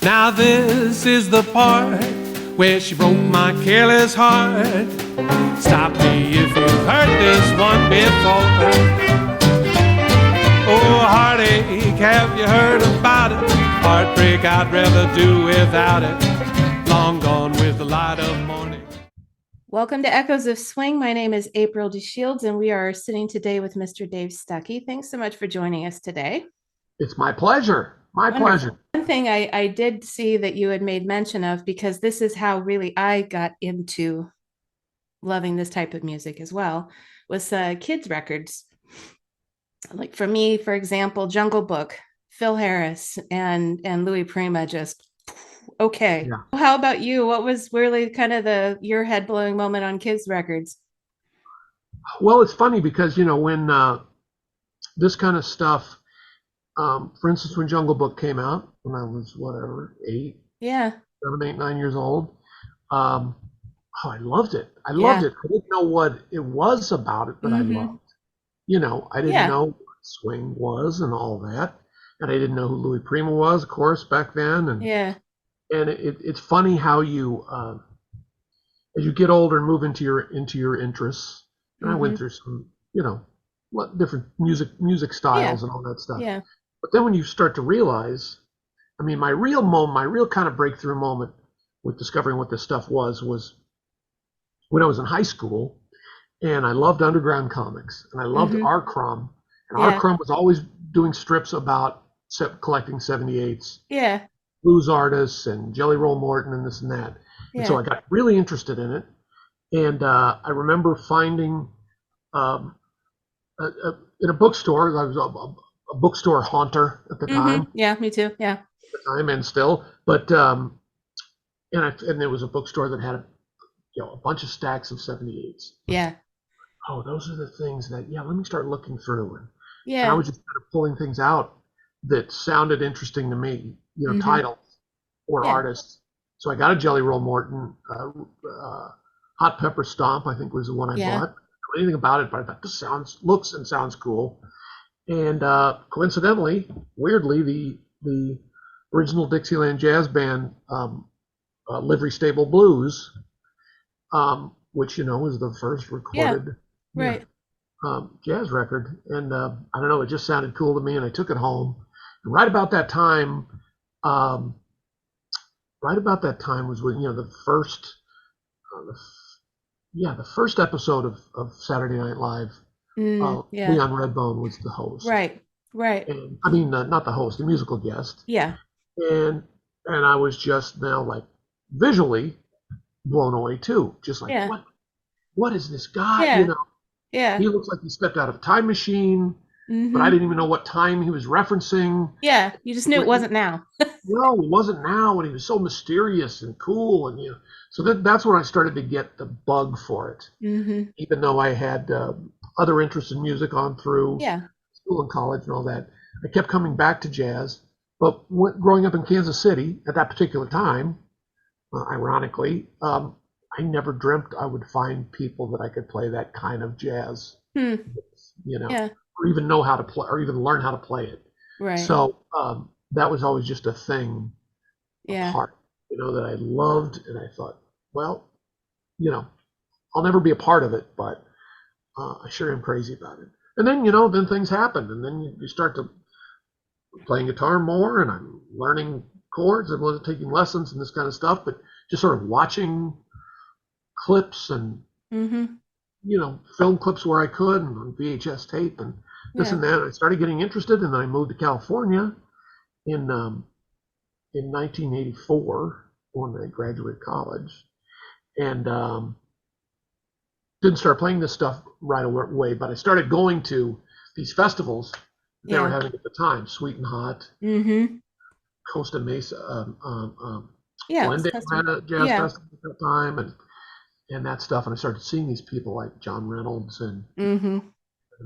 Now this is the part where she broke my careless heart. Stop me if you've heard this one before. Oh, heartache, have you heard about it? Heartbreak, I'd rather do without it. Long gone with the light of morning. Welcome to Echoes of Swing. My name is April DeShields, and we are sitting today with Mr. Dave Stuckey. Thanks so much for joining us today. It's my pleasure. My pleasure. One thing I did see that you had made mention of, because this is how really I got into loving this type of music as well, was kids' records. Like for me, for example, Jungle Book, Phil Harris, and Louis Prima, just okay. Yeah. How about you? What was really kind of your head-blowing moment on kids' records? Well, it's funny because, when this kind of stuff, for instance, when Jungle Book came out, when I was, 8, Yeah. 7, 8, 9 years old, I loved it. I loved it. I didn't know what it was about it, but I loved. I didn't know what swing was and all that, and I didn't know who Louis Prima was, of course, back then. And it's funny how you, as you get older and move into your interests. And I went through some, different music styles and all that stuff. Yeah. But then when you start to realize, I mean, my real kind of breakthrough moment with discovering what this stuff was when I was in high school, and I loved underground comics, and I loved R. Crumb, and R. Crumb was always doing strips about collecting 78s, blues artists, and Jelly Roll Morton, and this and that. And so I got really interested in it, and I remember finding in a bookstore. I was a bookstore haunter at the time. Yeah, me too. Yeah. At the time and still, but and there was a bookstore that had a bunch of stacks of 78s. Yeah. Oh, those are the things that let me start looking through, and Yeah. I was just kind of pulling things out that sounded interesting to me, titles or artists. So I got a Jelly Roll Morton, Hot Pepper Stomp, I think was the one I bought. I didn't know anything about it, but I thought this looks and sounds cool. And coincidentally, weirdly, the original Dixieland Jazz Band, Livery Stable Blues, which was the first recorded jazz record, and I don't know, it just sounded cool to me, and I took it home. And right about that time was when the first episode of Saturday Night Live. Leon Redbone was the host. Right. And, I mean, not the host, the musical guest. Yeah. And I was just now like visually blown away too. Just like what is this guy? He looks like he stepped out of a time machine, but I didn't even know what time he was referencing. Yeah, you just knew it wasn't now. No, it wasn't now, and he was so mysterious and cool, and so that's when I started to get the bug for it. Even though I had other interests in music on through school and college and all that, I kept coming back to jazz. But growing up in Kansas City at that particular time, ironically, I never dreamt I would find people that I could play that kind of jazz, or even know how to play, or even learn how to play it. Right. So that was always just a thing, a part, that I loved, and I thought, well, I'll never be a part of it, but I sure am crazy about it. And then, then things happen, and then you start to playing guitar more, and I'm learning chords. I wasn't taking lessons and this kind of stuff, but just sort of watching clips and film clips where I could, and on VHS tape and this and that. I started getting interested, and then I moved to California in 1984 when I graduated college, and didn't start playing this stuff right away, but I started going to these festivals they were having at the time, Sweet and Hot, Costa Mesa, Glendale had a jazz festival at that time, and that stuff. And I started seeing these people like John Reynolds and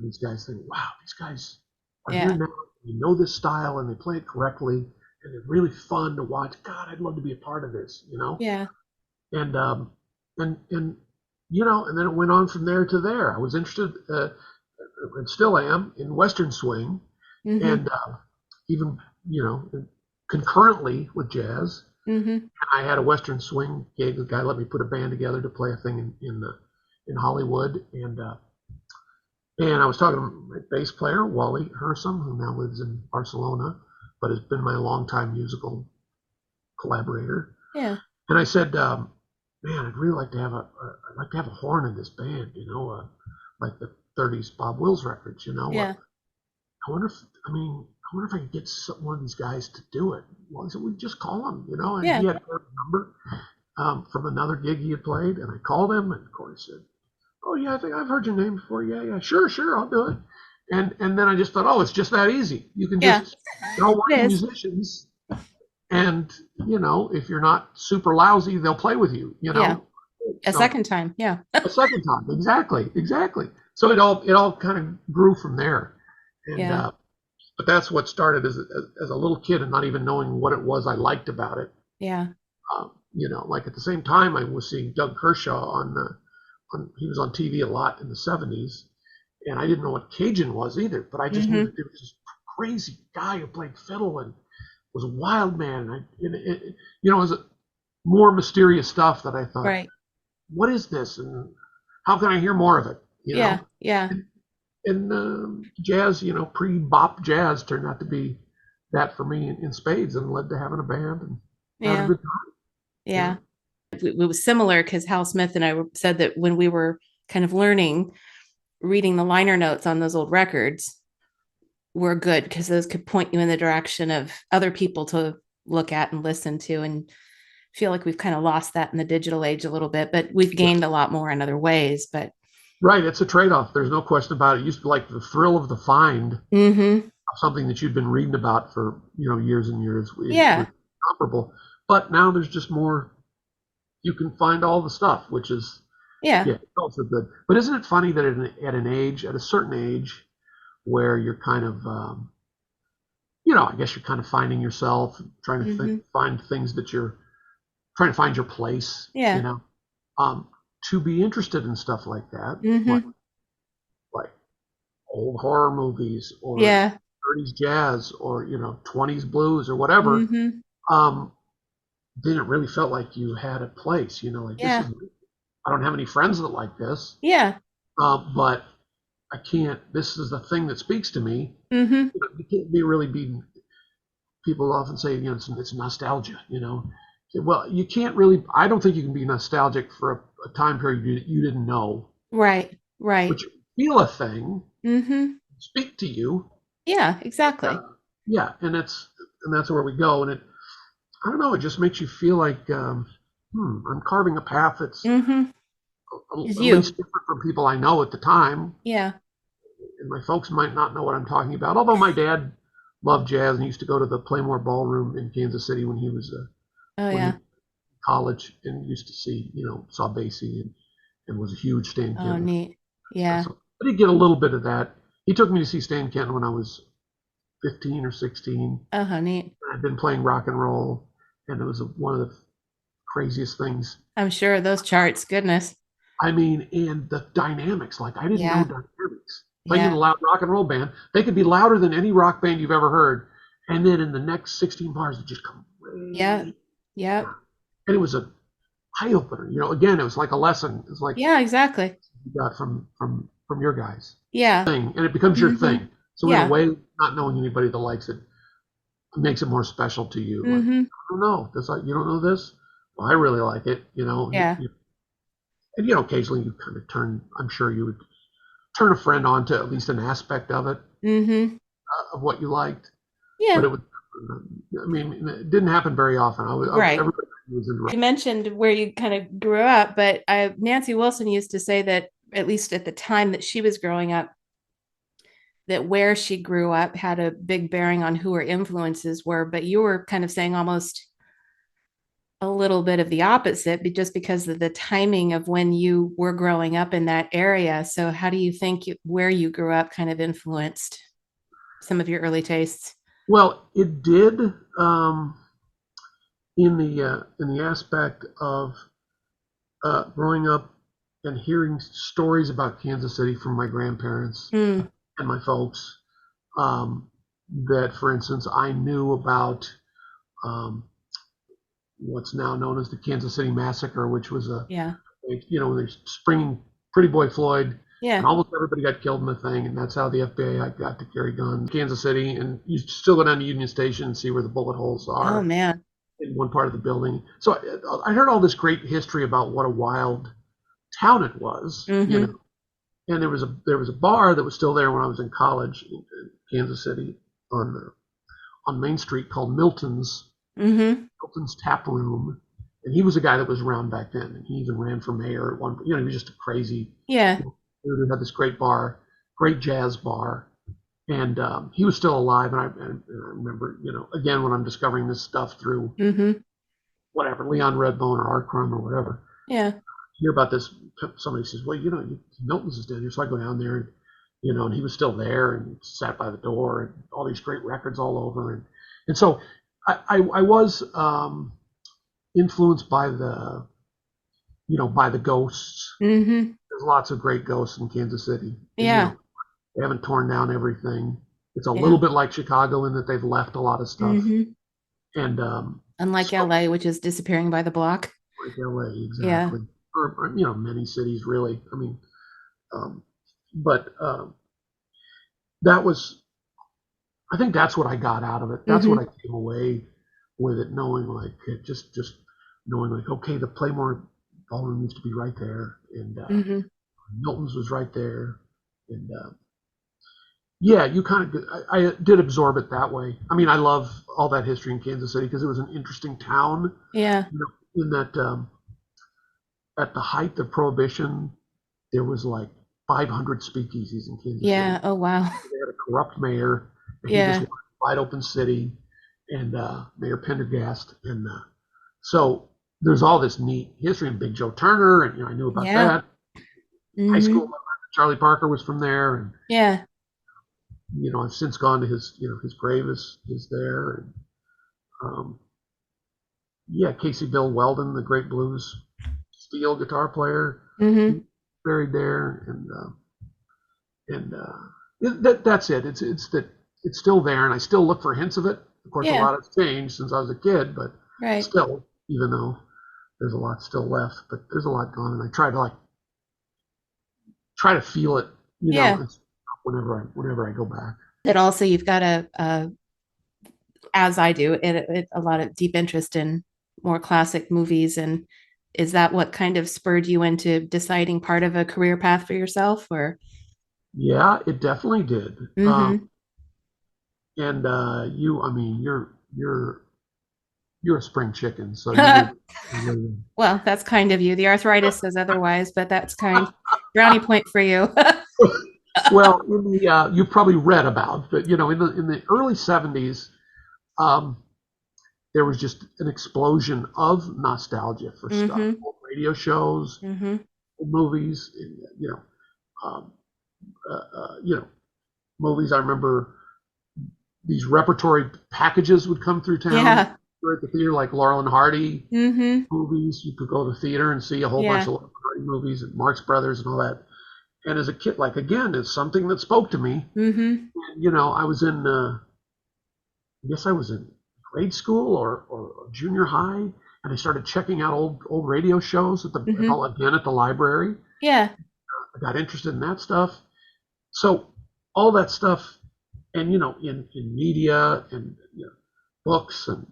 these guys, thinking, wow, these guys are here now. They know this style and they play it correctly, and they're really fun to watch. God, I'd love to be a part of this, Yeah. And and then it went on from there to there. I was interested, and still am, in Western swing, and even concurrently with jazz. Mm-hmm. I had a Western swing gig. The guy let me put a band together to play a thing in Hollywood, and I was talking to my bass player Wally Hersom, who now lives in Barcelona, but has been my longtime musical collaborator. Yeah. And I said, man, I'd really like to have a horn in this band, like the '30s Bob Wills records, Yeah. I wonder if I mean I wonder if I could get one of these guys to do it. Well, I said, we just call him, and Yeah. he had a number from another gig he had played, and I called him, and of course he said, "Oh yeah, I think I've heard your name before. Yeah, yeah, sure, I'll do it." And then I just thought, oh, it's just that easy. You can Yeah. just they're all It working is. musicians, and if you're not super lousy, they'll play with you. Yeah. A So second time. Yeah. a second time, exactly. So it all kind of grew from there, and Yeah. but that's what started as a little kid and not even knowing what it was I liked about it. Yeah. Like at the same time I was seeing Doug Kershaw he was on TV a lot in the '70s, and I didn't know what Cajun was either, but I just knew Mm-hmm. that there was this crazy guy who played fiddle and was a wild man. It was more mysterious stuff that I thought, Right. what is this, and how can I hear more of it? Yeah. Yeah. And jazz, pre-bop jazz turned out to be that for me in spades, and led to having a band and having a Yeah. good time. Yeah. It was similar because Hal Smith and I said that when we were kind of learning, reading the liner notes on those old records were good because those could point you in the direction of other people to look at and listen to. And feel like we've kind of lost that in the digital age a little bit, but we've gained a lot more in other ways. But Right, it's a trade-off. There's no question about it. It used to be like the thrill of the find mm-hmm. of something that you'd been reading about for years and years. It was Yeah. comparable, but now there's just more. You can find all the stuff, which is Yeah. yeah, it's also good. But isn't it funny that at a certain age, where you're kind of I guess you're kind of finding yourself, trying to Mm-hmm. find things that you're trying to find your place, Yeah. um, to be interested in stuff like that, Mm-hmm. like old horror movies or Yeah. '30s jazz or '20s blues or whatever, Mm-hmm. um, then it really felt like you had a place. Like this is. Yeah. I don't have any friends that like this, Yeah. but I can't. This is the thing that speaks to me. Mm-hmm. You can't be really being. People often say, it's nostalgia. Well, you can't really. I don't think you can be nostalgic for a time period you didn't know, Right. but Right. you feel a thing Mm-hmm. speak to you. Yeah, Uh, exactly. yeah, and that's where we go, and I don't know. It just makes you feel like I'm carving a path that's Mm-hmm. Is at you. least different from people I know at the time, Yeah. and my folks might not know what I'm talking about. Although my dad loved jazz and used to go to the Playmore Ballroom in Kansas City Oh when he was yeah. in college, and used to saw Basie and was a huge Stan Oh Kenton. neat. Yeah. So I did get a little bit of that. He took me to see Stan Kenton when I was 15 or 16. Oh neat. I'd been playing rock and roll, and it was one of the craziest things. I'm sure those charts, goodness. I mean, and the dynamics, like I didn't know Yeah. dynamics. Playing in a Yeah. loud rock and roll band, they could be louder than any rock band you've ever heard. And then in the next 16 bars, they just come Yep. way down. Yep. And it was a eye opener. Again, it was like a lesson. It's like Yeah, exactly. you got from your guys Yeah. thing, and it becomes your Mm-hmm. thing. So in a Yeah. way, not knowing anybody that likes it makes it more special to you. Like, Mm-hmm. I don't know, you don't know this? Well, I really like it, Yeah. and occasionally you kind of turn. I'm sure you would turn a friend on to at least an aspect of it, Mm-hmm. of what you liked, but Yeah. it would. I mean, it didn't happen very often. Right. Everybody was in. You mentioned where you kind of grew up, but Nancy Wilson used to say that at least at the time that she was growing up, that where she grew up had a big bearing on who her influences were. But you were kind of saying almost a little bit of the opposite, but just because of the timing of when you were growing up in that area. So, how do you think where you grew up kind of influenced some of your early tastes? Well, it did, in the aspect of growing up and hearing stories about Kansas City from my grandparents Mm, and my folks. That, for instance, I knew about um, what's now known as the Kansas City Massacre, which was Yeah. they're springing Pretty Boy Floyd, and Yeah. almost everybody got killed in the thing, and that's how the FBI got to carry guns. Kansas City, and you still go down to Union Station and see where the bullet holes Oh are man. in one part of the building. So I heard all this great history about what a wild town it was, Mm-hmm. and there was a bar that was still there when I was in college in Kansas City on Main Street called Milton's. Mm-hmm. Milton's Tap Room, and he was a guy that was around back then, and he even ran for mayor at one. He was just a crazy Yeah. dude who had this great bar, great jazz bar, and he was still alive. And I remember, again when I'm discovering this stuff through Mm-hmm. whatever Leon Redbone or Art Crumb or whatever, Yeah. hear about this. Somebody says, "Well, Milton's is down here," so I go down there, and he was still there and sat by the door, and all these great records all over, and so I was influenced by the ghosts. Mm-hmm. There's lots of great ghosts in Kansas City, and Yeah. they haven't torn down everything. It's a Yeah. little bit like Chicago in that they've left a lot of stuff, Mm-hmm. and Unlike so LA, which is disappearing by the block. like LA Yeah. exactly, or many cities really. I mean, but that was I think that's what I got out of it. That's what Mm-hmm. I came away with it, knowing like just knowing like okay, the Playmore Ballroom used to be right there, and Mm-hmm. Milton's was right there, and yeah, you kind of I did absorb it that way. I mean, I love all that history in Kansas City because it was an interesting town. Yeah. In that at the height of Prohibition, there was like 500 speakeasies in Kansas City. Yeah. Oh wow. They had a corrupt mayor, and he just Yeah. wanted a wide open city, and Mayor Pendergast, and so there's all this neat history, and Big Joe Turner, and I knew about Yeah. that. High Mm-hmm. school Charlie Parker was from there, and Yeah. I've since gone to his grave is there, and yeah, Casey Bill Weldon, the great blues steel guitar player, Mm-hmm. he's buried there, and that's it. It's that it's still there, and I still look for hints of it. Of course, a Yeah. lot has changed since I was a kid, but Right. still, even though there's a lot still left, but there's a lot gone, and I try to feel it, Yeah. whenever I go back. That also you've got as I do, a lot of deep interest in more classic movies. And is that what kind of spurred you into deciding part of a career path for yourself, or? Yeah, it definitely did. Mm-hmm. And I mean, you're a spring chicken, so you Well, that's kind of you. The arthritis says otherwise, but that's kind. Brownie point for you. well, you probably read about, but in the early '70s, um, there was just an explosion of nostalgia for stuff, Mm-hmm. old radio shows, Mm-hmm. old movies, and, um, movies. I remember these repertory packages would come through town. Yeah. We're at the theater, like Laurel and Hardy Mm-hmm. movies. You could go to the theater and see a whole bunch Yeah. of Laurel and Hardy movies and Marx Brothers and all that. And as a kid, like again, it's something that spoke to me. Mm-hmm. And, I was I guess I was in grade school or junior high, and I started checking out old radio shows Mm-hmm. at the library. Yeah. I got interested in that stuff. So all that stuff, and in media and books and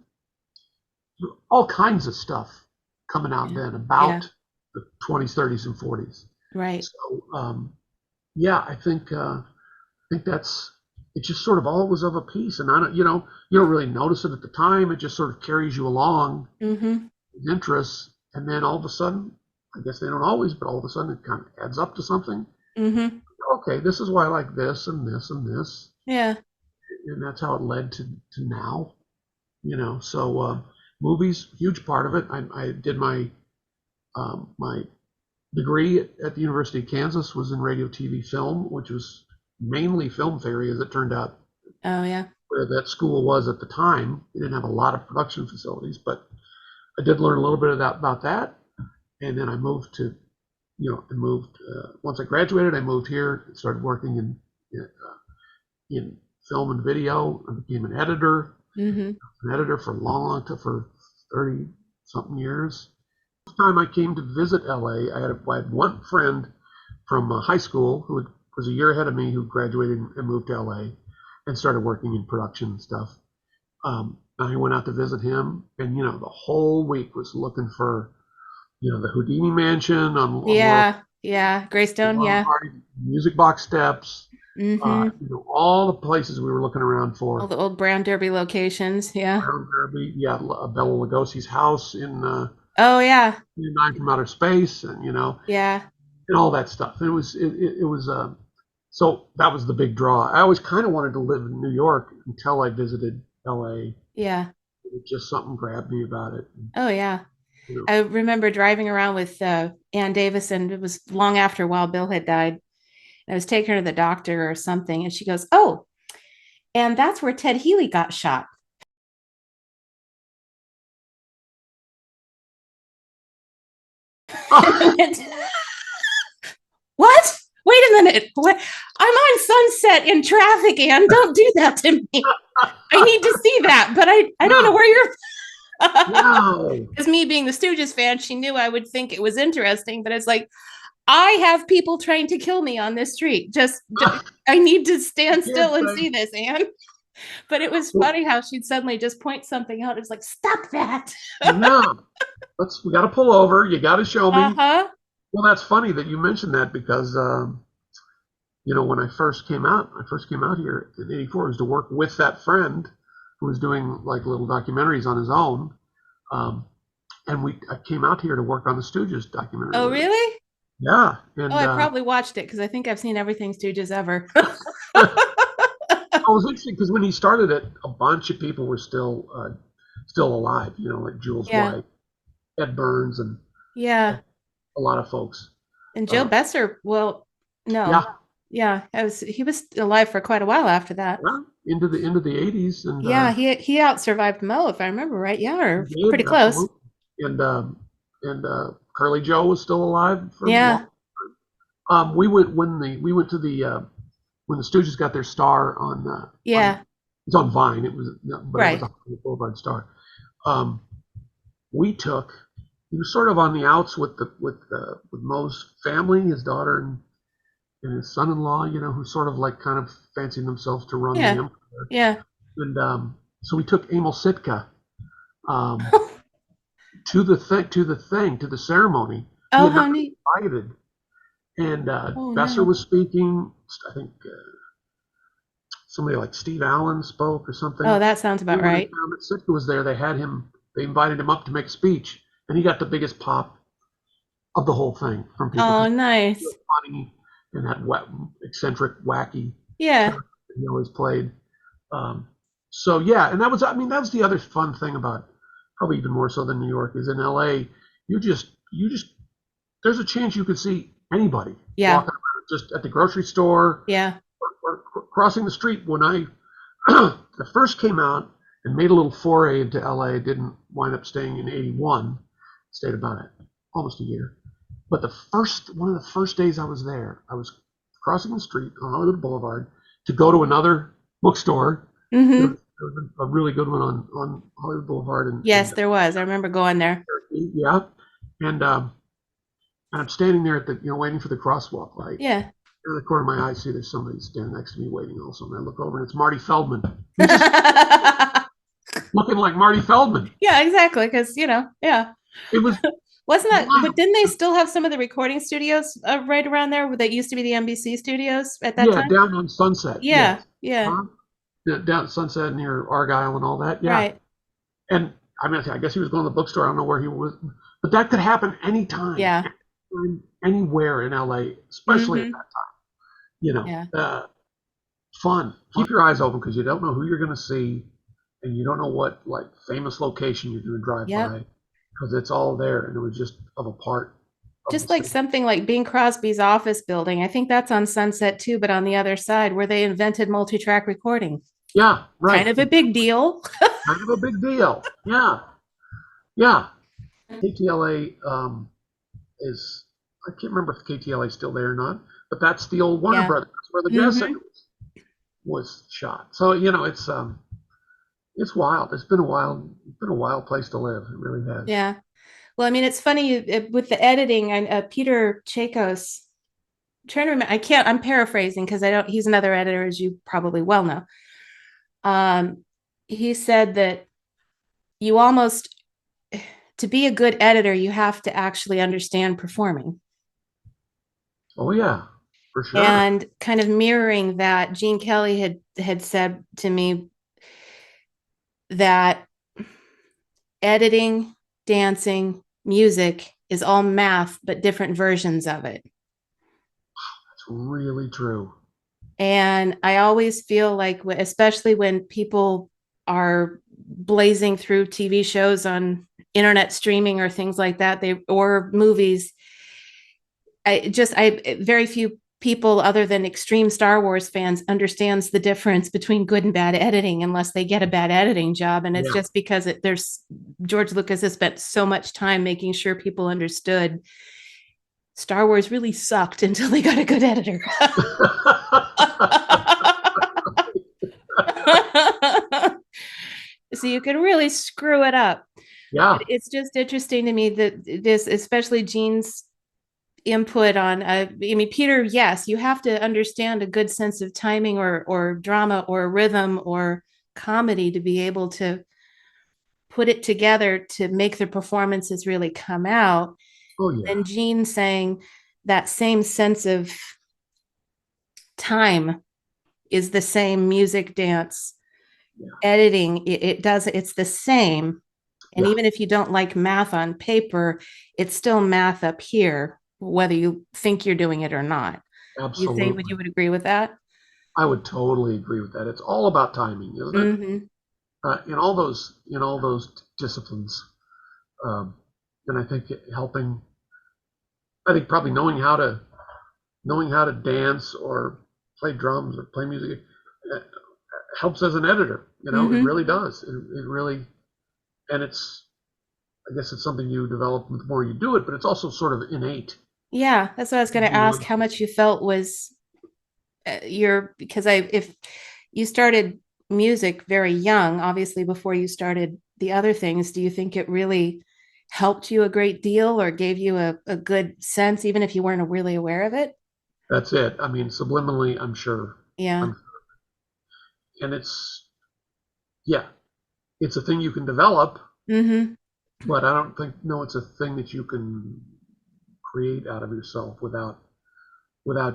all kinds of stuff coming out Yeah. then Yeah. about the 20s, 30s, and 40s. Right. So yeah, I think that's it. Just sort of all was of a piece, and I don't, you don't really notice it at the time. It just sort of carries you along Mm-hmm. with interests, and then all of a sudden, I guess they don't always, but all of a sudden it kind of adds up to something. Mm-hmm. Okay, this is why I like this and this and this, Yeah. and that's how it led to now. So movies, huge part of it. I did my degree at the University of Kansas was in radio, TV, film, which was mainly film theory, as it turned out. Oh yeah. Where that school was at the time, they didn't have a lot of production facilities, but I did learn a little bit about that. And then I moved to, once I graduated, I moved here, started working in film and video. I became an editor. Mm-hmm. An editor for for 30 something years. The time I came to visit LA, I had one friend from high school who was a year ahead of me who graduated and moved to LA and started working in production and stuff. I went out to visit him, and the whole week was looking for the Houdini Mansion on Yeah. Yeah. Greystone. Laurel Yeah. Hardy, Music Box Steps, Mm-hmm. all the places we were looking around All for. the old Brown Derby locations. Yeah. Brown Derby, yeah, Bela Lugosi's house in Oh, yeah. Nine from Outer Space, and Yeah. and all that stuff. It was so that was the big draw. I always kind of wanted to live in New York until I visited LA. Yeah. It just something grabbed me about it. Oh, yeah. You know, I remember driving around with Ann Davison. It was long after Wild Bill had died. I was taking her to the doctor or something, and she goes, "Oh, and that's where Ted Healy got shot." What? Wait a minute. What? I'm on Sunset in traffic, Ann. Don't do that to me. I need to see that, but I don't know where you're. no, Because me being the Stooges fan, she knew I would think it was interesting, but it's like, I have people trying to kill me on this street. I need to stand still and see this, Anne. But it was funny how she'd suddenly just point something out. It's like, stop that. no. We got to pull over. You got to show me. Uh-huh. Well, that's funny that you mentioned that because when I first came out here in '84, was to work with that friend who was doing like little documentaries on his own. And I came out here to work on the Stooges documentary. Oh, really? Yeah, and Oh, I probably watched it because I think I've seen everything Stooges ever. it was interesting because when he started it, a bunch of people were still alive. Like Jules Yeah. White, Ed Burns, and Yeah. a lot of folks. And Joe Besser, well, no. Yeah, Yeah, he was alive for quite a while after that. yeah, into the '80s, and Yeah, he out survived Mo, if I remember right. Yeah, or he did pretty close. absolutely. And Curly Joe was still alive for a Yeah. long. We went to the when the Stooges got their star on Yeah. it's on Vine. It was but it was Right. a Boulevard star. Um, we took he was sort of on the outs with Mo's family, his daughter and his son-in-law, who sort of like kind of fancied themselves to run the Yeah. empire. Yeah. And so we took Emil Sitka um, to the ceremony. He Oh, had not been honey. invited, and Oh, Besser no. was speaking. I think somebody like Steve Allen spoke or Oh, something. that sounds about When they right. found that Sitka was there, they invited him up to make a speech, and he got the biggest pop of the whole thing from people Oh, because he nice. was funny and that eccentric, wacky Yeah. character that he always played. So yeah, and that was the other fun thing about probably even more so than New York is in LA. You just there's a chance you could see anybody Yeah. walking around just at the grocery store Yeah. or crossing the street. When I first came out and made a little foray into LA, didn't wind up staying in '81, stayed about almost a year. But one of the first days I was there, I was crossing the street on Hollywood Boulevard to go to another bookstore. There Mm-hmm. was, there was a really good one on Hollywood Boulevard, Yes, there was. I remember going there. yeah, and I'm standing there waiting for the crosswalk light. Yeah. In the corner of my eye, I see there's somebody standing next to me waiting also, and I look over and it's Marty Feldman. He's just looking like Marty Feldman. Yeah, exactly. Because, yeah. It was Wasn't that, wow. but didn't they still have some of the recording studios right around there that used to be the NBC studios at that Yeah, time? down on Sunset. Yeah. Yes. Yeah. Huh? Down at Sunset near Argyle and all that. Yeah. Right. And I guess he was going to the bookstore. I don't know where he was, but that could happen anytime, Yeah. anywhere in LA, especially at Mm-hmm. that time. Yeah. Fun. Keep your eyes open because you don't know who you're going to see, and you don't know what like famous location you're going to drive Yep. by because it's all there, and it was just of a part of Just the like city. something like Bing Crosby's office building. I think that's on Sunset too, but on the other side where they invented multi-track recording. Yeah, right. Kind of a big deal. Kind of a big deal. Yeah, yeah. KTLA is I can't remember if KTLA is still there or not, but that's the old Warner Yeah. Brothers. That's where the Jazz Mm-hmm. Center was shot. So it's It's wild. It's been a wild place to live. It really has. Yeah. Well, I mean, it's funny with the editing and Peter Chakos. I'm trying to remember, I can't. I'm paraphrasing because I don't. He's another editor, as you probably well know. Um, he said that you almost to be a good editor, you have to actually understand performing. Oh yeah, for sure. And kind of mirroring that, Gene Kelly had said to me that editing, dancing, music is all math, but different versions of it. It's really true. And I always feel like, especially when people are blazing through TV shows on internet streaming or things like that, or movies, I very few people other than extreme Star Wars fans understands the difference between good and bad editing unless they get a bad editing job. And it's Yeah. just because there's George Lucas has spent so much time making sure people understood Star Wars really sucked until they got a good editor. So you can really screw it up. Yeah. It's just interesting to me that this, especially Gene's input on I mean, Peter, yes, you have to understand a good sense of timing or drama or rhythm or comedy to be able to put it together to make the performances really come out. Oh yeah. And Gene saying that same sense of time is the same music, dance, Yeah. editing. It does, it's the same. And Yeah. even if you don't like math on paper, it's still math up here, whether you think you're doing it or not. You think, would Absolutely. you would agree with that? I would totally agree with that. It's all about timing, isn't it? Mm-hmm. In all those disciplines, um, and I think helping. I think probably knowing how to dance or play drums or play music uh, helps as an editor. It Mm-hmm. really does. It really, and I guess it's something you develop the more you do it, but it's also sort of innate. Yeah, that's what I was going to You ask. want, How much you felt was your because if you started music very young, obviously before you started the other things, do you think it really helped you a great deal or gave you a good sense, even if you weren't really aware of it? that's it. I mean, subliminally, I'm sure. Yeah. And yeah, it's a thing you can develop, Mm-hmm. but I don't think, no, it's a thing that you can create out of yourself without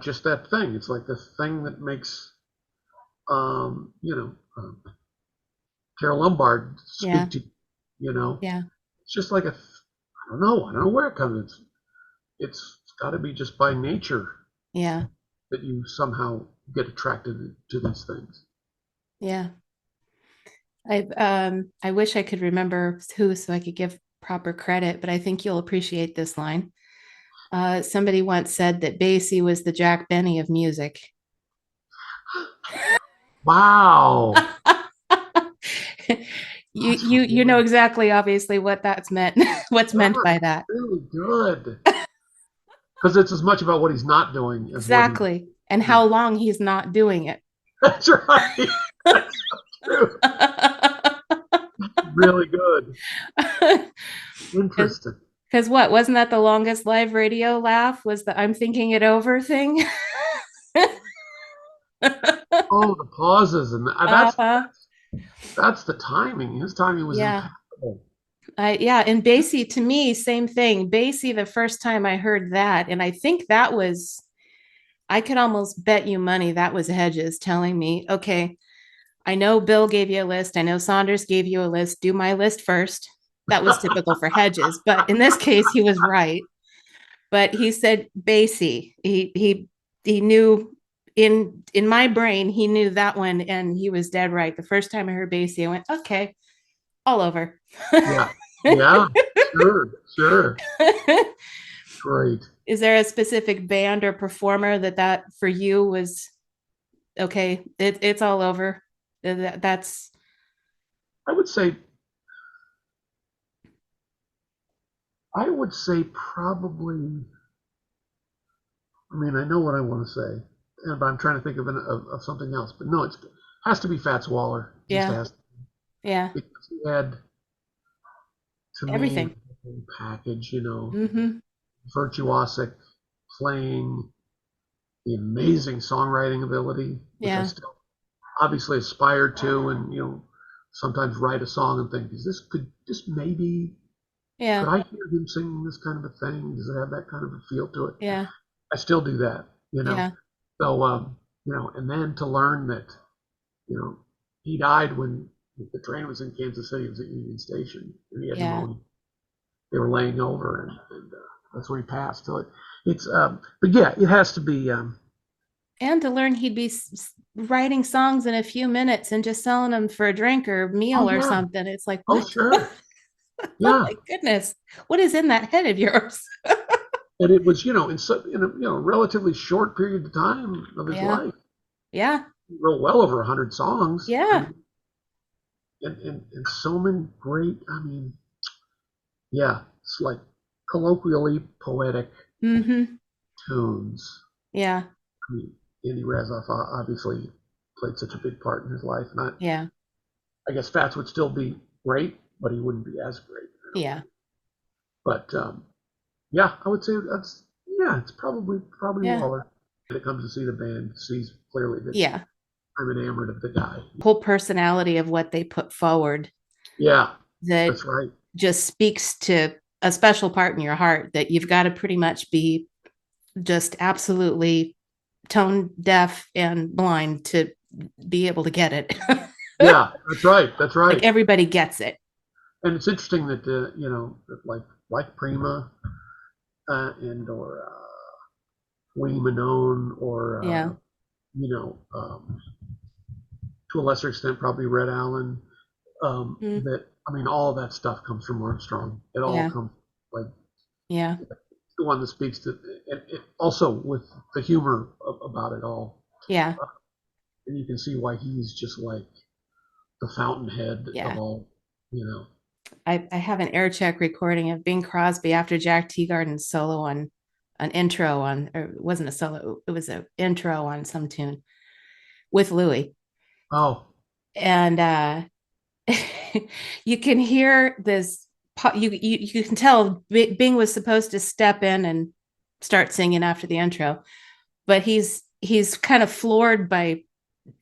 just that thing. It's like the thing that makes, um, you know, um, Carol Lombard Yeah. speak to, you know, Yeah. it's just like I don't know where it comes. It's got to be just by nature Yeah. that you somehow get attracted to these things. Yeah. I wish I could remember who so I could give proper credit, but I think you'll appreciate this line. Somebody once said that Basie was the Jack Benny of music. Wow, that's You know really exactly, obviously, what that's meant. What's meant by that's that. really good because it's as much about what he's not doing as what he. Exactly. And Yeah, how long he's not doing it. that's right. That's true. Really good. Interesting. Because what wasn't that the longest live radio laugh? Was the I'm thinking it over thing? Oh, the pauses and that's uh, that's the timing. His timing was yeah. impeccable. Yeah, and Basie to me, same thing. Basie, the first time I heard that, and I think that was, I could almost bet you money that was Hedges telling me, okay, I know Bill gave you a list. I know Saunders gave you a list. Do my list first. That was typical for Hedges, but in this case, he was right. But he said Basie. He knew in my brain, he knew that one, and he was dead right. The first time I heard Basie, I went, okay, all over. Yeah. Yeah. Sure. Sure. Great. Is there a specific band or performer that for you was okay? It's all over. That's I would say I would say probably. I mean, I know what I want to say, but I'm trying to think of something else. But no, it has to be Fats Waller. Just yeah. has. Yeah. because he had, to me, the Everything. whole package, Mm-hmm. virtuosic playing, the amazing songwriting ability, which I Yeah. still obviously aspire to, and sometimes write a song and think, is this could this maybe could Yeah. I hear him singing this kind of a thing? Does it have that kind of a feel to it? Yeah. I still do that. Yeah. So and then to learn that, you know, he died when the train was in Kansas City. It was at Union Station, and he had Yeah. pneumonia. They were laying over, and that's where he passed. So but yeah, it has to be. And to learn he'd be writing songs in a few minutes and just selling them for a drink or Oh meal or yeah. something. It's like, Oh what? sure. Oh Yeah. my goodness. What is in that head of yours? And it was, in a relatively short period of time of his Yeah. life, Yeah. he wrote well over 100 songs. I Yeah. mean, and so many great. I mean, yeah, it's like colloquially poetic Mm-hmm. tunes. Yeah. I mean, Andy Razov obviously played such a big part in his life. And Yeah. I guess Fats would still be great, but he wouldn't be as great. I don't Yeah. think. But yeah, I would say it's probably Yeah. Waller. When it comes to see the band, sees clearly that Yeah. I'm enamored of the guy. Whole personality of what they put forward Yeah, that that's right. just speaks to a special part in your heart that you've got to pretty much be just absolutely tone deaf and blind to be able to get it. Yeah, that's right. That's Like right. everybody gets it. And it's interesting that that like Prima and or Wayne Manone or Yeah. you know um, to a lesser extent probably Red Allen. Mm, That I mean, all of that stuff comes from Armstrong. It all yeah. comes like Yeah. the one that speaks to, and also with the humor about it all. Yeah. Uh, and you can see why he's just like the fountainhead of Yeah. all. You know. I have an air check recording of Bing Crosby after Jack Teagarden's solo on an intro on, or it wasn't a solo, it was an intro on some tune with Louis. Oh, And you can hear this, you can tell Bing was supposed to step in and start singing after the intro, but he's kind of floored by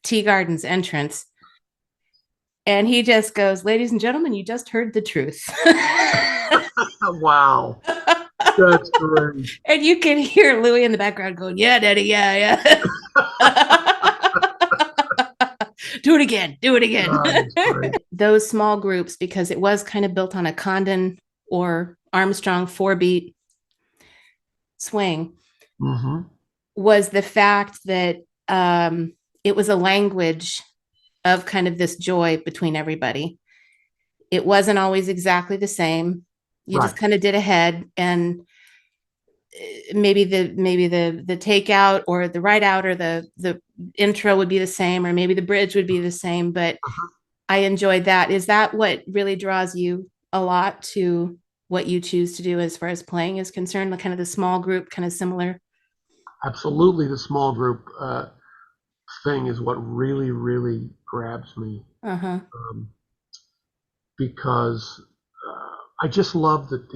Teagarden's entrance. And he just goes, ladies and gentlemen, you just heard the truth. wow, that's great. And you can hear Louis in the background going, yeah, daddy, yeah, yeah. Do it again. Do it again. That's great. Those small groups, because it was kind of built on a Condon or Armstrong 4-beat swing, Mm-hmm. was the fact that it was a language of kind of this joy between everybody. It wasn't always exactly the same. You Right. just kind of did ahead, and maybe the takeout or the write out or the intro would be the same, or maybe the bridge would be the same, but Uh-huh. I enjoyed that. Is that what really draws you a lot to what you choose to do as far as playing is concerned, the kind of the small group, kind of similar? Absolutely, the small group thing is what really, really grabs me, Uh-huh. um, because I just love that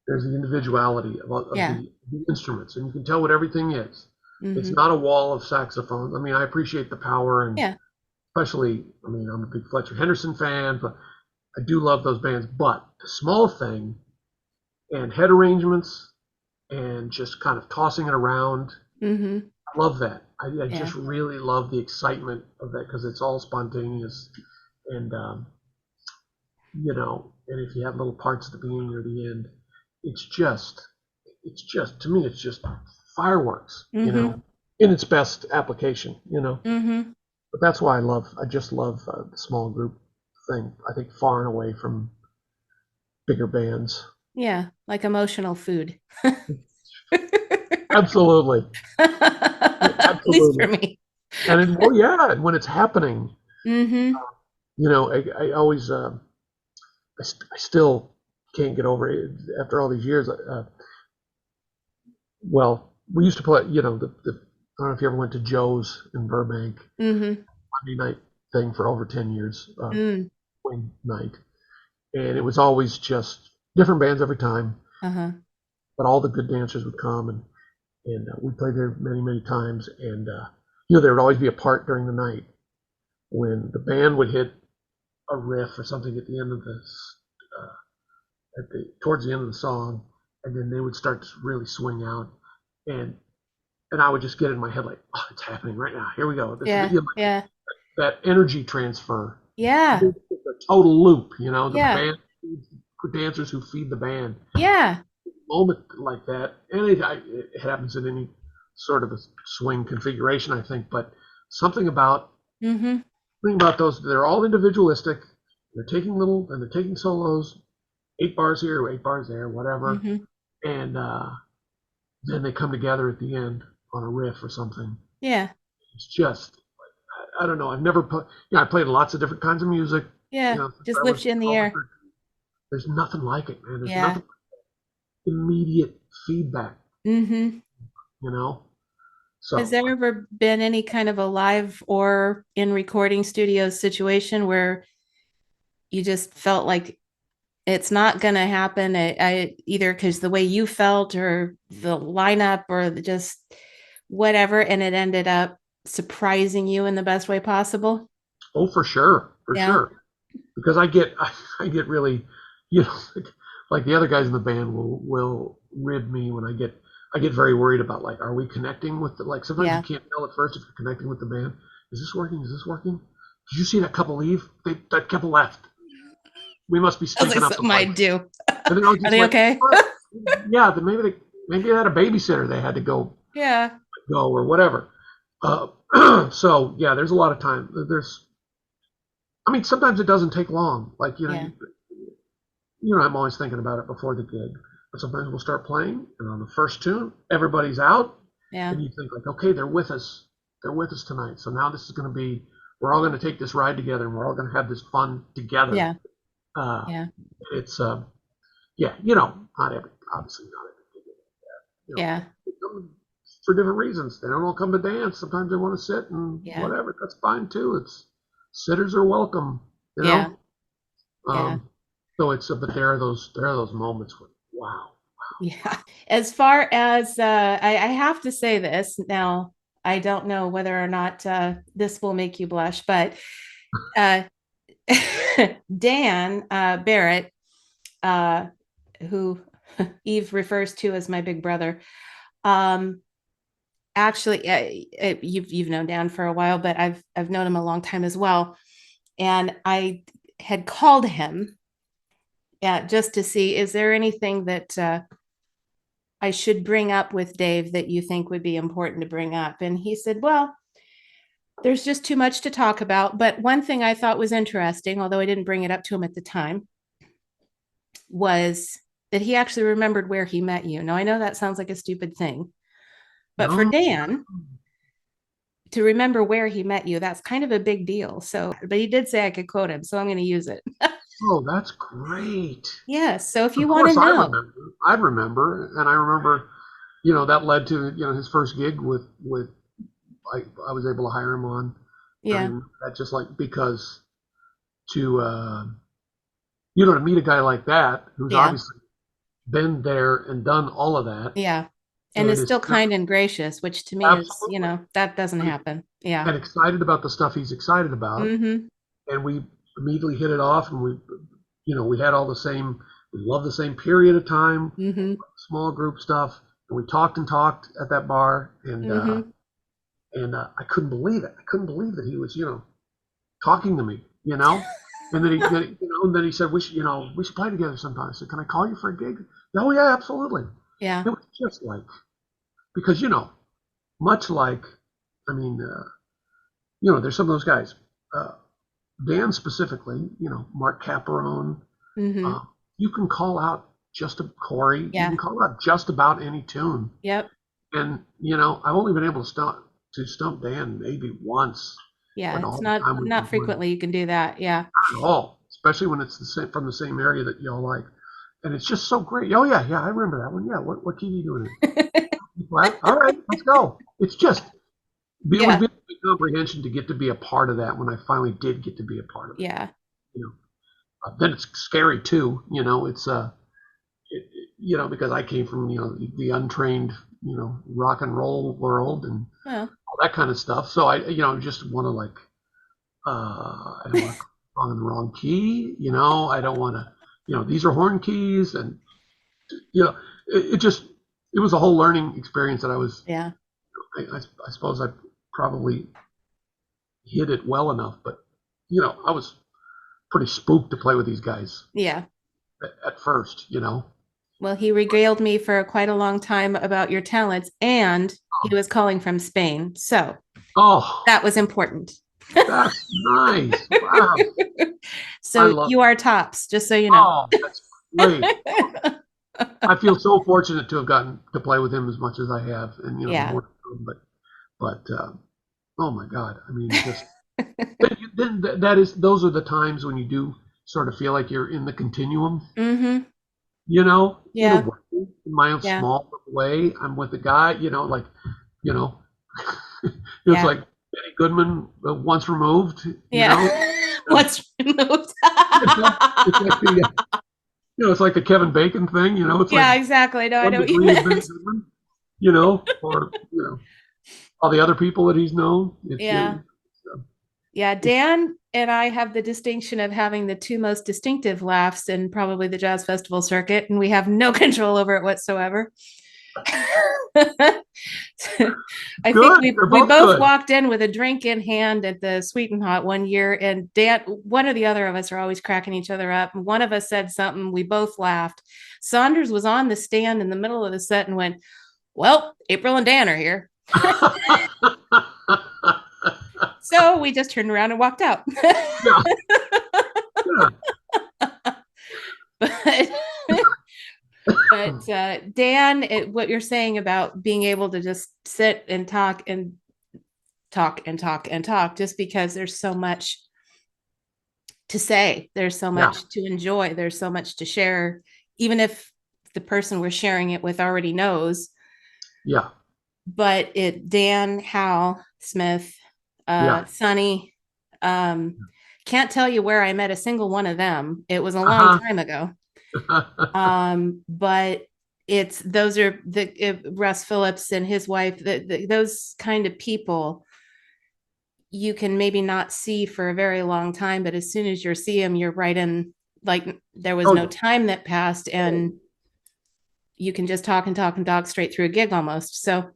there's the individuality of Yeah. the instruments, and you can tell what everything is. It's Mm-hmm. not a wall of saxophones. I mean, I appreciate the power, and Yeah. especially, I mean, I'm a big Fletcher Henderson fan, but I do love those bands. But the small thing and head arrangements and just kind of tossing it around, Mm-hmm. I love that. I Yeah. just really love the excitement of that because it's all spontaneous, and and if you have little parts at the beginning or the end, it's just, to me, it's just fireworks, Mm-hmm. in its best application. Mm-hmm. But that's why I just love the small group thing. I think far and away from bigger bands. Yeah. Like emotional food. Absolutely, At least for absolutely. me. Well, yeah, and when it's happening, Mm-hmm. I always, I still can't get over it after all these years. Well, we used to play, I don't know if you ever went to Joe's in Burbank, Mm-hmm. Monday night thing for over 10 years, Mm. swing night. And it was always just different bands every time, Uh-huh. but all the good dancers would come, and we played there many, many times. And, there would always be a part during the night when the band would hit a riff or something at the end of this, towards the end of the song, and then they would start to really swing out. And I would just get in my head like, oh, it's happening right now. Here we go. This is Yeah. Yeah. that energy transfer. Yeah. It's a total loop, the Yeah. band, dancers who feed the band. Yeah. Moment like that, and it happens in any sort of a swing configuration, I think. But something about Mm-hmm. those, they're all individualistic. They're taking solos, 8 bars here, 8 bars there, whatever, Mm-hmm. and then they come together at the end on a riff or something. Yeah. It's just, I don't know. I've never put, I played lots of different kinds of music. Yeah. Since Just I lifts was you in the 12 or air. 13. There's nothing like it, man. There's Yeah. nothing immediate feedback, Mm-hmm. you know. Has So there ever been any kind of a live or in recording studio situation where you just felt like it's not going to happen? I either because the way you felt or the lineup or just whatever, and it ended up surprising you in the best way possible? oh, for sure, for Yeah. sure. Because I get really, like the other guys in the band will rib me when I get very worried about, like, are we connecting with like, sometimes you Yeah. can't tell at first if you're connecting with the band. Is this working? Is this working? Did you see that couple leave? That couple left. We must be Sounds like syncing up the something I mic. do. And then I was Are just they like, okay? what? Yeah, then maybe they had a babysitter they had to Yeah. go or whatever. So yeah, there's a lot of time. I mean, sometimes it doesn't take long. Like, Yeah. I'm always thinking about it before the gig. But sometimes we'll start playing, and on the first tune, everybody's out, Yeah. and you think like, okay, they're with us. They're with us tonight. So now this is going to be, we're all going to take this ride together, and we're all going to have this fun together. Yeah. Uh, Yeah. it's yeah, not every, obviously not every gig is like that. Yeah. They come for different reasons. They don't all come to dance. Sometimes they want to sit and Yeah. whatever. That's fine too. It's sitters are welcome. You Yeah. know. Yeah. So but there are those moments where, wow. Yeah. As far as I have to say this now, I don't know whether or not this will make you blush, but uh, Dan Barrett, who Eve refers to as my big brother, actually, you've known Dan for a while, but I've known him a long time as well, and I had called him, just to see, is there anything that I should bring up with Dave that you think would be important to bring up? And he said, well, there's just too much to talk about. But one thing I thought was interesting, although I didn't bring it up to him at the time, was that he actually remembered where he met you. Now, I know that sounds like a stupid thing, but for No. Dan to remember where he met you, that's kind of a big deal. So, but he did say I could quote him, so I'm going to use it. Oh, that's great. Yeah. So if you Of want to course, know, I remember, and I remember, that led to his first gig with I was able to hire him on. I yeah, mean, that just like because to to meet a guy like that who's yeah, obviously been there and done all of that, yeah. And and is is still kind and gracious, which to me is, absolutely that doesn't happen. Yeah. and excited about the stuff he's excited about, Mm-hmm. and we immediately hit it off, and we had all the same, we loved the same period of time, Mm-hmm. small group stuff, and we talked and talked at that bar, and Mm-hmm. I couldn't believe it. I couldn't believe that he was, talking to me, and then he said, we should play together sometime. I said, can I call you for a gig? Oh yeah, absolutely. Yeah. It was just like, because, much like, I mean, there's some of those guys, Dan specifically, Mark Caparone, Mm-hmm. uh, you can call out Corey, you Yeah. can call out just about any tune. Yep. And, I've only been able to stump Dan maybe once. Yeah. But It's all the time we've been not doing it, frequently you can do that. Yeah. not at all, especially when it's from the same area that y'all like. And it's just so great. Oh yeah, I remember that one. Yeah, what key are you doing? What? All right, let's go. It's just, It was Yeah. beyond my comprehension to get to be a part of that when I finally did get to be a part of it. Yeah. You know, then it's scary too. You know, it's you know, because I came from, you know, the untrained, you know, rock and roll world and Well, all that kind of stuff. So I, you know, just want to like, I don't want to song in the wrong key. You know, I don't want to, you know, these are horn keys, and you know, it just, it was a whole learning experience that I was, yeah. I suppose I probably hit it well enough, but you know, I was pretty spooked to play with these guys Yeah. at first. You know. Well, he regaled me for quite a long time about your talents, and he was calling from Spain. So Oh, that was important. that's nice. Wow. I So love you it. are tops, just so you know. Oh, that's great. I feel so fortunate to have gotten to play with him as much as I have, and you know, Yeah. more to come. But oh my God, I mean, just then that is, those are the times when you do sort of feel like you're in the continuum. Mm-hmm. You know, in a Yeah. way, in my own Yeah. small way, I'm with a guy. You know, like, you know, it's Yeah. like Benny Goodman, once removed. You Yeah. know, What's removed? it's like, it's like the you know, it's like the Kevin Bacon thing. You know, it's like Yeah, exactly. No, I one know what you degree of Benny meant. Goodman. You know, or you know, all the other people that he's known. Yeah. Yeah. It's Dan and I have the distinction of having the two most distinctive laughs in probably the jazz festival circuit, and we have no control over it whatsoever. I think good. we They're we both both good. walked in with a drink in hand at the Sweet and Hot one year, and Dan, one or the other of us are always cracking each other up. One of us said something, we both laughed. Saunders was on the stand in the middle of the set and went, "Well, April and Dan are here." So we just turned around and walked out. Yeah, yeah, but Dan, what you're saying about being able to just sit and talk and talk and talk and talk, just because there's so much to say, there's so yeah, much to enjoy, there's so much to share, even if the person we're sharing it with already knows. yeah, But Dan, Hal, Smith, yeah. Sonny, can't tell you where I met a single one of them. It was a long Uh-huh. time ago. But it's those are the Russ Phillips and his wife, those kind of people you can maybe not see for a very long time, but as soon as you see them, you're right in, like there was Oh, no yeah. time that passed, and you can just talk and talk and talk straight through a gig almost. So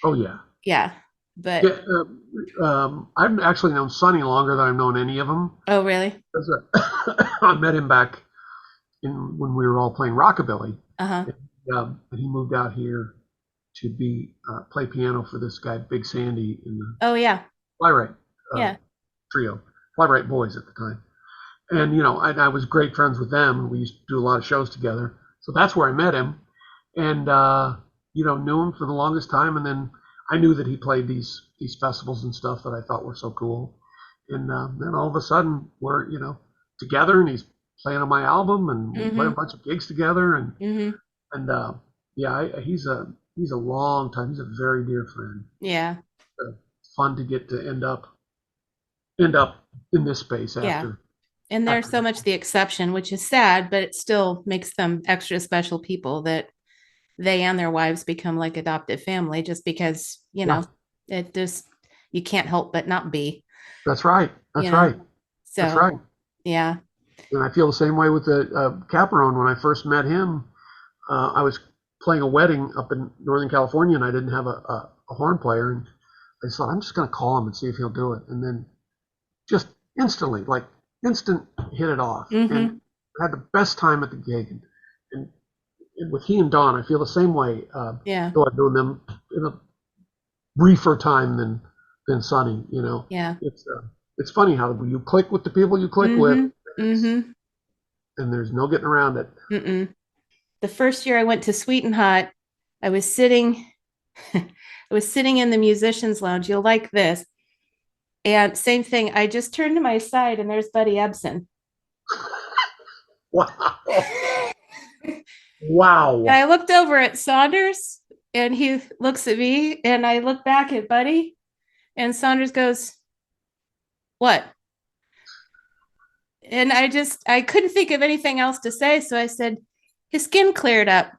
Oh, yeah. yeah, but Yeah. I've actually known Sonny longer than I've known any of them. oh really? I met him back when we were all playing rockabilly, Uh-huh. and he moved out here to be play piano for this guy Big Sandy in the Oh yeah. Fly-Right uh, Yeah. trio, Fly-Right Boys at the time. And you know, I was great friends with them. We used to do a lot of shows together. So that's where I met him, and you know, knew him for the longest time. And then I knew that he played these festivals and stuff that I thought were so cool. And then all of a sudden we're, you know, together, and he's playing on my album, and we play a Mm-hmm. bunch of gigs together. Mm-hmm. And yeah, he's a long time. He's a very dear friend. Yeah. Fun to get to end up in this space Yeah. after And they're after. so much the exception, which is sad, but it still makes them extra special people that they and their wives become like adoptive family, just because, Yeah, it just, you can't help but not be, that's right. you That's know. right. That's So right. yeah. And I feel the same way with the Caperone. When I first met him, I was playing a wedding up in Northern California, and I didn't have a horn player. And I thought, I'm just going to call him and see if he'll do it. And then just instantly, like instant, hit it off, and Mm-hmm. had the best time at the gig. And with he and Don, I feel the same way. Yeah. Though I've known them in a briefer time than Sonny. You know, Yeah. it's funny how you click with the people you click with, Mm-hmm. Mm-hmm. and there's no getting around it. Mm-mm. The first year I went to Sweet and Hot, I was sitting, I was sitting in the musicians lounge. You'll like this. And same thing. I just turned to my side and there's Buddy Ebsen. Wow, And wow. I looked over at Saunders and he looks at me and I look back at Buddy And Saunders goes, what? And I couldn't think of anything else to say. So I said, his skin cleared up.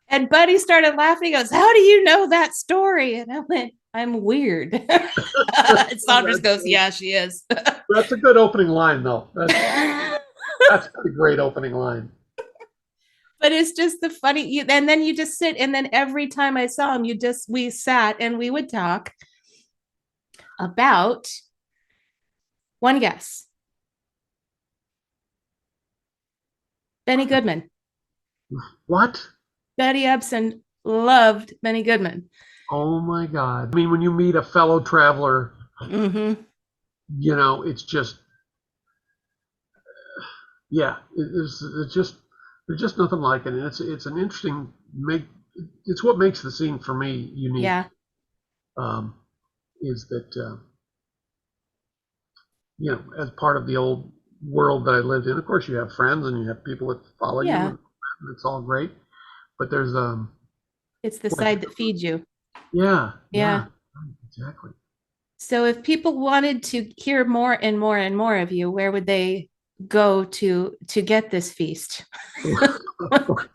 And Buddy started laughing. He goes, how do you know that story? And I went, I'm weird. And Saunders goes, yeah, she is. That's a good opening line, though. That's a great opening line. But it's just the funny, and then you just sit, and then every time I saw him, we sat and we would talk about one guess. Benny Goodman. What? Betty Ebsen loved Benny Goodman. Oh my God. I mean, when you meet a fellow traveler, you know, it's just, yeah, there's just nothing like it. And it's an interesting, it's what makes the scene for me unique. Yeah. Is that, you know, as part of the old world that I lived in, of course you have friends and you have people that follow you, and it's all great. But there's it's the side that feeds you. Yeah. Exactly. So if people wanted to hear more and more and more of you, where would they go to get this feast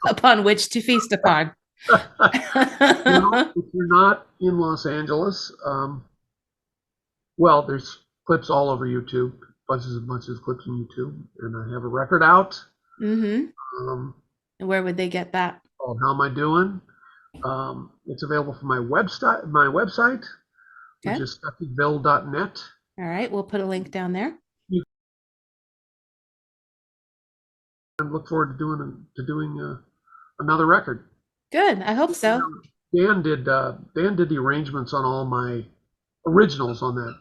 upon which to feast upon? Well, if you're not in Los Angeles, well, there's clips all over YouTube, bunches of clips on YouTube, and I have a record out. And where would they get that? Called How Am I Doing? It's available from my website, which is stuckyville.net. All right, we'll put a link down there. I look forward to doing another record. Good, I hope so. Dan did the arrangements on all my originals on that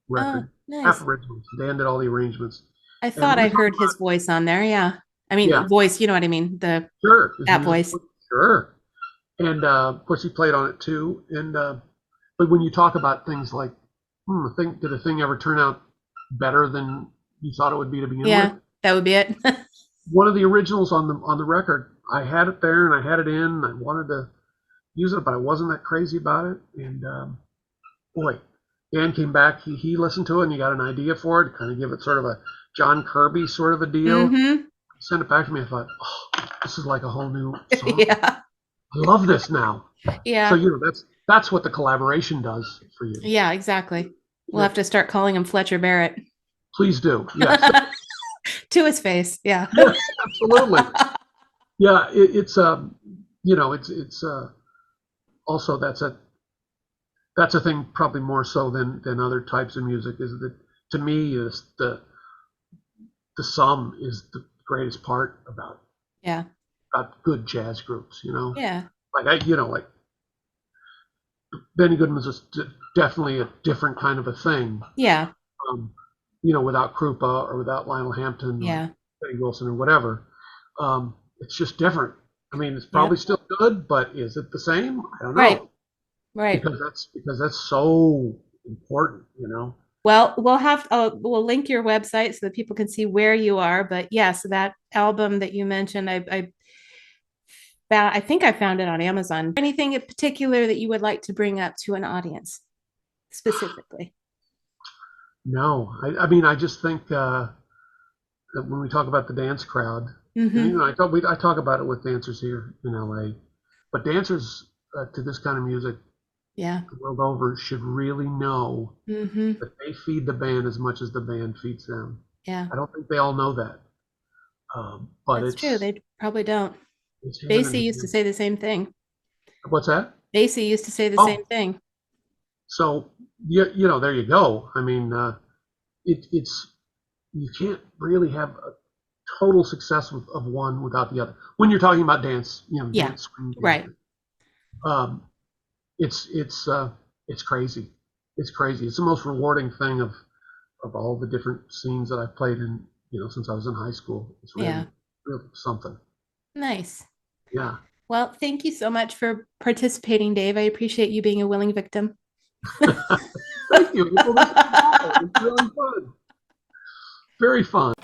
record. Nice. Half originals. Dan did all the arrangements. I thought I heard his voice on there. Yeah, I mean, voice. You know what I mean? That voice. Sure. And of course, he played on it too. And but when you talk about things like, did a thing ever turn out better than you thought it would be to begin with? Yeah, that would be it. One of the originals on the record, I had it there and I had it in. And I wanted to use it, but I wasn't that crazy about it. And boy, Dan came back. He listened to it and he got an idea for it. Kind of give it sort of a John Kirby sort of a deal. He sent it back to me. I thought, oh, this is like a whole new song. Yeah. I love this now. Yeah. So, you know, that's what the collaboration does for you. Yeah, exactly. We'll have to start calling him Fletcher Barrett. Please do. Yes. To his face. Yeah. Yes, absolutely. Yeah. It's you know, it's also that's a thing probably more so than other types of music, is that to me is the sum is the greatest part about good jazz groups, you know. Yeah. Like like Benny Goodman was definitely a different kind of a thing. Yeah. You know, without Krupa or without Lionel Hampton or Benny Wilson or whatever. It's just different. I mean, it's probably still good, but is it the same? I don't know. Right. Because that's so important, you know. Well, we'll link your website so that people can see where you are. But yes, that album that you mentioned, I think I found it on Amazon. Anything in particular that you would like to bring up to an audience specifically? No, I mean, I just think that when we talk about the dance crowd, you know, I talk about it with dancers here in LA, but dancers to this kind of music, the world over, should really know that they feed the band as much as the band feeds them. Yeah, I don't think they all know that. But that's true. They probably don't. Basie used to say the same thing. What's that? Basie used to say the same thing. So you know, there you go. I mean, it's you can't really have a total success of one without the other. When you're talking about dance, you know, dance, swing, right? It's crazy. It's crazy. It's the most rewarding thing of all the different scenes that I've played in, you know, since I was in high school. It's really something. Nice. Yeah. Well, thank you so much for participating, Dave. I appreciate you being a willing victim. Thank you. It's really fun. Very fun.